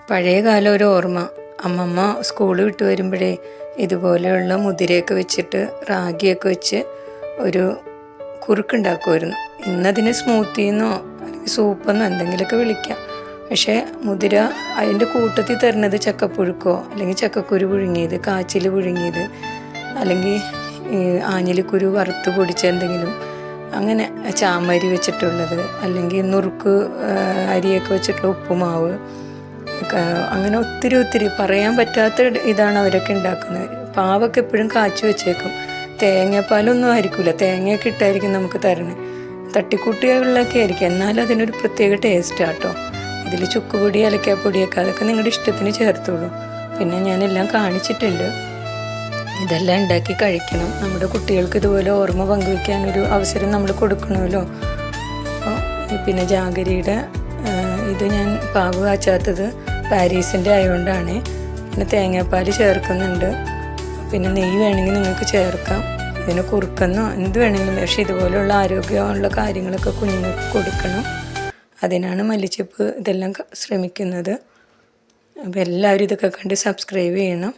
പഴയ കാലം ഒരു ഓർമ്മ. അമ്മമ്മ സ്കൂൾ വിട്ട് വരുമ്പോഴേ ഇതുപോലെയുള്ള മുതിരയൊക്കെ വെച്ചിട്ട് റാഗിയൊക്കെ വെച്ച് ഒരു കുറുക്കുണ്ടാക്കുമായിരുന്നു. ഇന്നതിന് സ്മൂത്തിന്നോ അല്ലെങ്കിൽ സൂപ്പെന്നോ എന്തെങ്കിലുമൊക്കെ വിളിക്കാം. പക്ഷേ മുതിര അതിൻ്റെ കൂട്ടത്തിൽ തരുന്നത് ചക്കപ്പുഴുക്കോ അല്ലെങ്കിൽ ചക്കക്കുരു പുഴുങ്ങിയത്, കാച്ചിൽ പുഴുങ്ങിയത്, അല്ലെങ്കിൽ ആഞ്ഞിലിക്കുരു വറുത്ത് പൊടിച്ച എന്തെങ്കിലും, അങ്ങനെ ചാമരി വെച്ചിട്ടുള്ളത്, അല്ലെങ്കിൽ നുറുക്ക് അരിയൊക്കെ വെച്ചിട്ടുള്ള ഉപ്പുമാവ്, അങ്ങനെ ഒത്തിരി പറയാൻ പറ്റാത്ത ഇതാണ് അവരൊക്കെ ഉണ്ടാക്കുന്നത്. പാവൊക്കെ എപ്പോഴും കാച്ചി വെച്ചേക്കും. തേങ്ങാപ്പാലൊന്നും ആയിരിക്കില്ല, തേങ്ങയൊക്കെ ഇട്ടായിരിക്കും നമുക്ക് തരണേ. തട്ടിക്കൂട്ടികളിലൊക്കെ ആയിരിക്കും, എന്നാലും അതിനൊരു പ്രത്യേക ടേസ്റ്റാട്ടോ. ഇതിൽ ചുക്കുപൊടി, ഏലക്കാപ്പൊടിയൊക്കെ അതൊക്കെ നിങ്ങളുടെ ഇഷ്ടത്തിന് ചേർത്തോളൂ. പിന്നെ ഞാനെല്ലാം കാണിച്ചിട്ടുണ്ട്. ഇതെല്ലാം ഉണ്ടാക്കി കഴിക്കണം. നമ്മുടെ കുട്ടികൾക്ക് ഇതുപോലെ ഓർമ്മ പങ്കുവയ്ക്കാനൊരു അവസരം നമ്മൾ കൊടുക്കണമല്ലോ. അപ്പോൾ പിന്നെ ജാഗരിയുടെ ഇത് ഞാൻ പാവ് കാച്ചാത്തത് പാരീസിൻ്റെ ആയതുകൊണ്ടാണ്. പിന്നെ തേങ്ങാപ്പാൽ ചേർക്കുന്നുണ്ട്. പിന്നെ നെയ്യ് വേണമെങ്കിൽ നിങ്ങൾക്ക് ചേർക്കാം. ഇതിന് കുറുക്കെന്നോ എന്ത് വേണമെങ്കിലും. പക്ഷേ ഇതുപോലെയുള്ള ആരോഗ്യമുള്ള കാര്യങ്ങളൊക്കെ കുഞ്ഞുങ്ങൾക്ക് കൊടുക്കണം. അതിനാണ് മല്ലിച്ചപ്പ് ഇതെല്ലാം ശ്രമിക്കുന്നത്. അപ്പോൾ എല്ലാവരും ഇതൊക്കെ കണ്ട് സബ്സ്ക്രൈബ് ചെയ്യണം.